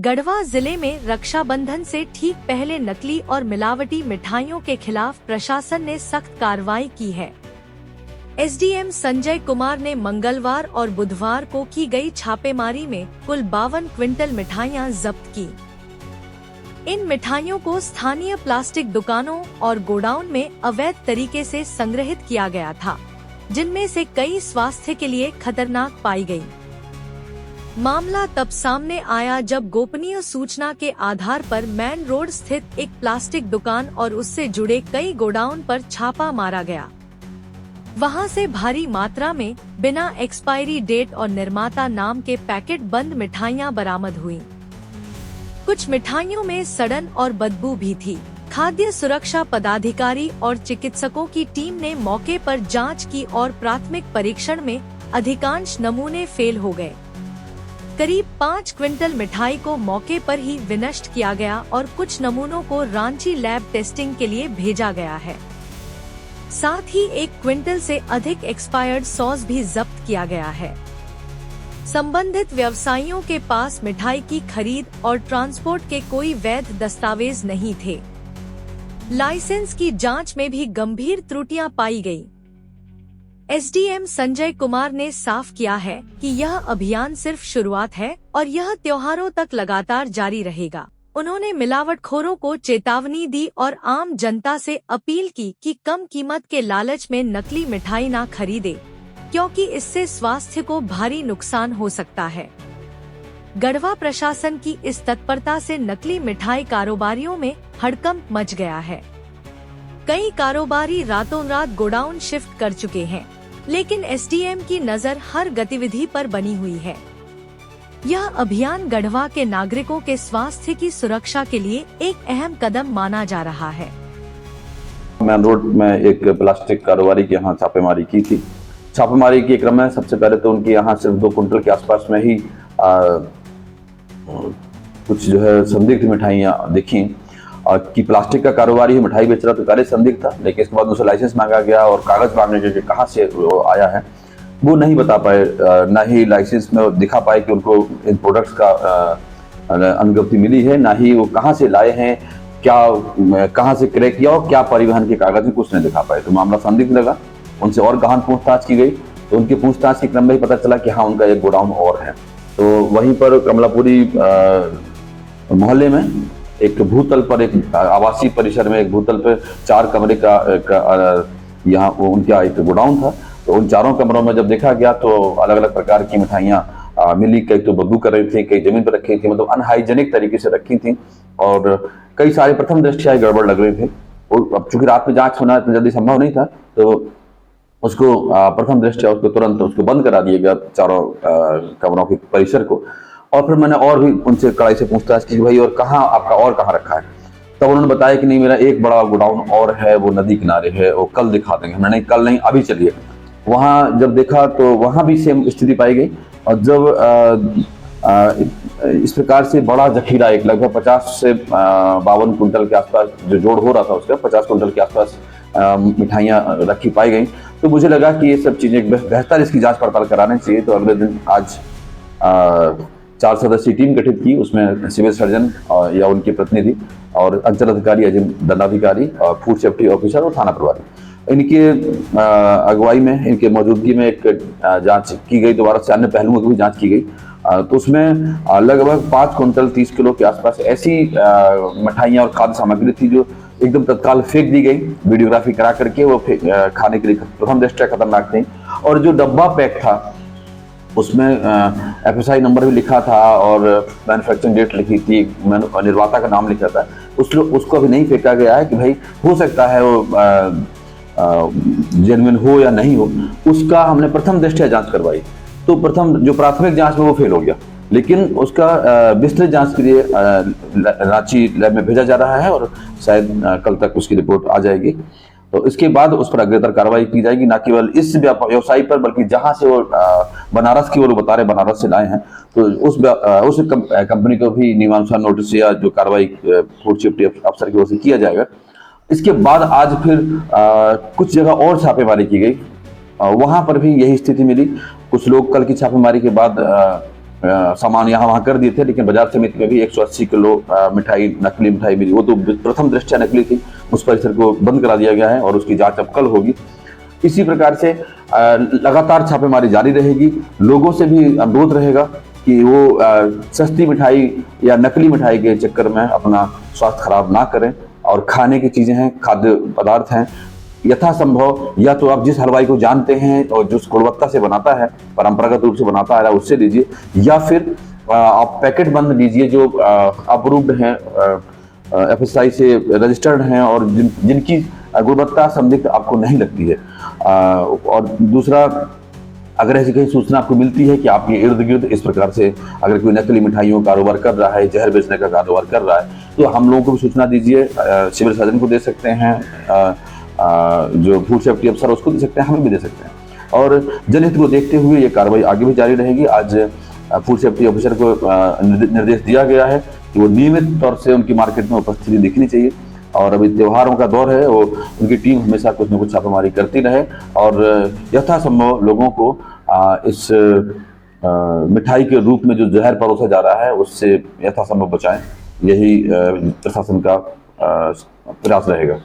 गढ़वा जिले में रक्षाबंधन से ठीक पहले नकली और मिलावटी मिठाइयों के खिलाफ प्रशासन ने सख्त कार्रवाई की है। एसडीएम संजय कुमार ने मंगलवार और बुधवार को की गई छापेमारी में कुल 52 क्विंटल मिठाइयां जब्त की। इन मिठाइयों को स्थानीय प्लास्टिक दुकानों और गोडाउन में अवैध तरीके से संग्रहित किया गया था, जिनमें से कई स्वास्थ्य के लिए खतरनाक पाई गयी। मामला तब सामने आया जब गोपनीय सूचना के आधार पर मैन रोड स्थित एक प्लास्टिक दुकान और उससे जुड़े कई गोडाउन पर छापा मारा गया। वहां से भारी मात्रा में बिना एक्सपायरी डेट और निर्माता नाम के पैकेट बंद मिठाइयां बरामद हुई। कुछ मिठाइयों में सड़न और बदबू भी थी। खाद्य सुरक्षा पदाधिकारी और चिकित्सकों की टीम ने मौके पर जांच की और प्राथमिक परीक्षण में अधिकांश नमूने फेल हो गए। करीब 5 क्विंटल मिठाई को मौके पर ही विनष्ट किया गया और कुछ नमूनों को रांची लैब टेस्टिंग के लिए भेजा गया है। साथ ही 1 क्विंटल से अधिक एक्सपायर्ड सॉस भी जब्त किया गया है। संबंधित व्यवसायियों के पास मिठाई की खरीद और ट्रांसपोर्ट के कोई वैध दस्तावेज नहीं थे। लाइसेंस की जांच में भी गंभीर त्रुटियां पाई गई। एसडीएम संजय कुमार ने साफ किया है कि यह अभियान सिर्फ शुरुआत है और यह त्योहारों तक लगातार जारी रहेगा। उन्होंने मिलावटखोरों को चेतावनी दी और आम जनता से अपील की कि कम कीमत के लालच में नकली मिठाई न खरीदे, क्योंकि इससे स्वास्थ्य को भारी नुकसान हो सकता है। गढ़वा प्रशासन की इस तत्परता से नकली मिठाई कारोबारियों में हड़कंप मच गया है। कई कारोबारी रातों रात गोडाउन शिफ्ट कर चुके हैं, लेकिन एसडीएम की नजर हर गतिविधि पर बनी हुई है। यह अभियान गढ़वा के नागरिकों के स्वास्थ्य की सुरक्षा के लिए एक अहम कदम माना जा रहा है। मैन रोड में एक प्लास्टिक कारोबारी के यहाँ छापेमारी की थी। छापेमारी के क्रम में सबसे पहले तो उनके यहाँ सिर्फ 2 कुंटल के आसपास में ही कुछ जो है संदिग्ध मिठाइयाँ दिखी कि प्लास्टिक का कारोबारी मिठाई बेच रहा तो कार्य संदिग्ध था, लेकिन इसके बाद उसे लाइसेंस मांगा गया और कागज मांगने के कहाँ से वो आया है वो नहीं बता पाए, ना ही लाइसेंस में दिखा पाए कि उनको इन प्रोडक्ट्स का अनुज्ञप्ति मिली है, ना ही वो कहाँ से लाए हैं, क्या कहाँ से क्रय किया और क्या परिवहन के कागज में कुछ नहीं दिखा पाए। तो मामला संदिग्ध लगा। उनसे और गहन पूछताछ की गई तो उनकी पूछताछ के क्रम में ही पता चला कि हाँ, उनका एक गोडाउन और है। तो वहीं पर कमलापुरी मोहल्ले में एक भूतल पर, एक आवासीय परिसर में एक भूतल पर 4 कमरे का यहाँ उनका एक गोडाउन था। तो उन 4 कमरों में जब देखा गया तो अलग अलग प्रकार की मिठाइयाँ मिली। कई तो बदबू कर रही थी, कई जमीन पर रखी थी, मतलब अनहाइजेनिक तरीके से रखी थी और कई सारे प्रथम दृष्टया गड़बड़ लग रहे थे। और अब चूंकि रात में जांच होना इतना जल्दी संभव नहीं था, तो उसको प्रथम दृष्टया उसको तुरंत उसको बंद करा दिया गया 4 कमरों के परिसर को। और फिर मैंने और भी उनसे कड़ाई से पूछताछ की, भाई और कहाँ आपका और कहाँ रखा है। तब उन्होंने बताया कि नहीं, मेरा एक बड़ा गोडाउन और है, वो नदी किनारे है, वो कल दिखा देंगे। हमने नहीं, कल नहीं, अभी चलिए। वहाँ जब देखा तो वहाँ भी सेम स्थिति पाई गई। और जब इस प्रकार से बड़ा जखीरा एक लगभग 50 से 52 कुंटल के आसपास जो जोड़ हो रहा था, उसका 50 कुंटल के आसपास मिठाइयाँ रखी पाई गई, तो मुझे लगा कि ये सब चीजें बेहतर इसकी जांच पड़ताल करानी चाहिए। तो अगले दिन आज 4 सदस्यीय टीम गठित की। उसमें सिविल सर्जन या उनके प्रतिनिधि और अंचल अधिकारी, दंडाधिकारी, फूड सेफ्टी ऑफिसर और थाना प्रभारी, इनके अगुवाई में, इनके मौजूदगी में एक जांच की गई। दोबारा से अन्य पहलुओं की भी जांच की गई। तो उसमें लगभग 5 कुंटल 30 किलो के आसपास ऐसी मिठाइयाँ और खाद्य सामग्री थी जो एकदम तत्काल फेंक दी गई, वीडियोग्राफी करा करके। वो खाने के लिए प्रथम दृष्टया खतरनाक थी। और जो डब्बा पैक था उसमें एफएसआई नंबर भी लिखा था और मैन्युफैक्चरिंग डेट लिखी थी, निर्माता का नाम लिखा था। उसको अभी नहीं फेंका गया है कि भाई हो सकता है वो जेन्युइन हो या नहीं हो। उसका हमने प्रथम दृष्टया जांच करवाई, तो प्रथम जो प्राथमिक जांच में वो फेल हो गया, लेकिन उसका विस्तृत जांच के लिए रांची लैब में भेजा जा रहा है और शायद कल तक उसकी रिपोर्ट आ जाएगी। तो इसके बाद उस पर अग्रेतर कार्रवाई की जाएगी, न केवल इस व्यवसायी पर बल्कि जहां से वो बनारस की, वो बता रहे बनारस से लाए हैं, तो उस कंपनी को भी नियमानुसार नोटिस या जो कार्रवाई फूड सेफ्टी अफसर की ओर से किया जाएगा। इसके बाद आज फिर कुछ जगह और छापेमारी की गई, वहां पर भी यही स्थिति मिली। कुछ लोग कल की छापेमारी के बाद सामान यहाँ वहाँ कर दिए थे, लेकिन बाजार समिति में भी 180 किलो मिठाई, नकली मिठाई मिली। वो तो प्रथम दृष्टया नकली थी, उस परिसर को बंद करा दिया गया है और उसकी जांच अब कल होगी। इसी प्रकार से लगातार छापेमारी जारी रहेगी। लोगों से भी अनुरोध रहेगा कि वो सस्ती मिठाई या नकली मिठाई के चक्कर में अपना स्वास्थ्य खराब ना करें, और खाने की चीजें हैं, खाद्य पदार्थ हैं, यथासंभव या तो आप जिस हलवाई को जानते हैं और जो गुणवत्ता से बनाता है, परंपरागत रूप से बनाता है, उससे लीजिए, या फिर आप पैकेट बंद लीजिए जो अप्रूव्ड हैं, FSSAI से रजिस्टर्ड हैं और जिनकी गुणवत्ता संदिग्ध आपको नहीं लगती है। और दूसरा, अगर ऐसी कहीं सूचना आपको मिलती है कि आपके इर्द गिर्द इस प्रकार से अगर कोई नकली मिठाइयों का कारोबार कर रहा है, जहर बेचने का कारोबार कर रहा है, तो हम लोगों को भी सूचना दीजिए। सिविल सर्जन को दे सकते हैं, जो फूड सेफ्टी अफसर उसको दे सकते हैं, हमें भी दे सकते हैं। और जनहित को देखते हुए ये कार्रवाई आगे भी जारी रहेगी। आज फूड सेफ्टी ऑफिसर को निर्देश दिया गया है कि वो नियमित तौर से उनकी मार्केट में उपस्थिति दिखनी चाहिए, और अभी त्योहारों का दौर है, वो उनकी टीम हमेशा कुछ न कुछ छापेमारी करती रहे और यथासंभव लोगों को इस मिठाई के रूप में जो जहर परोसा जा रहा है उससे यथासंभव बचाएं। यही प्रशासन का प्रयास रहेगा।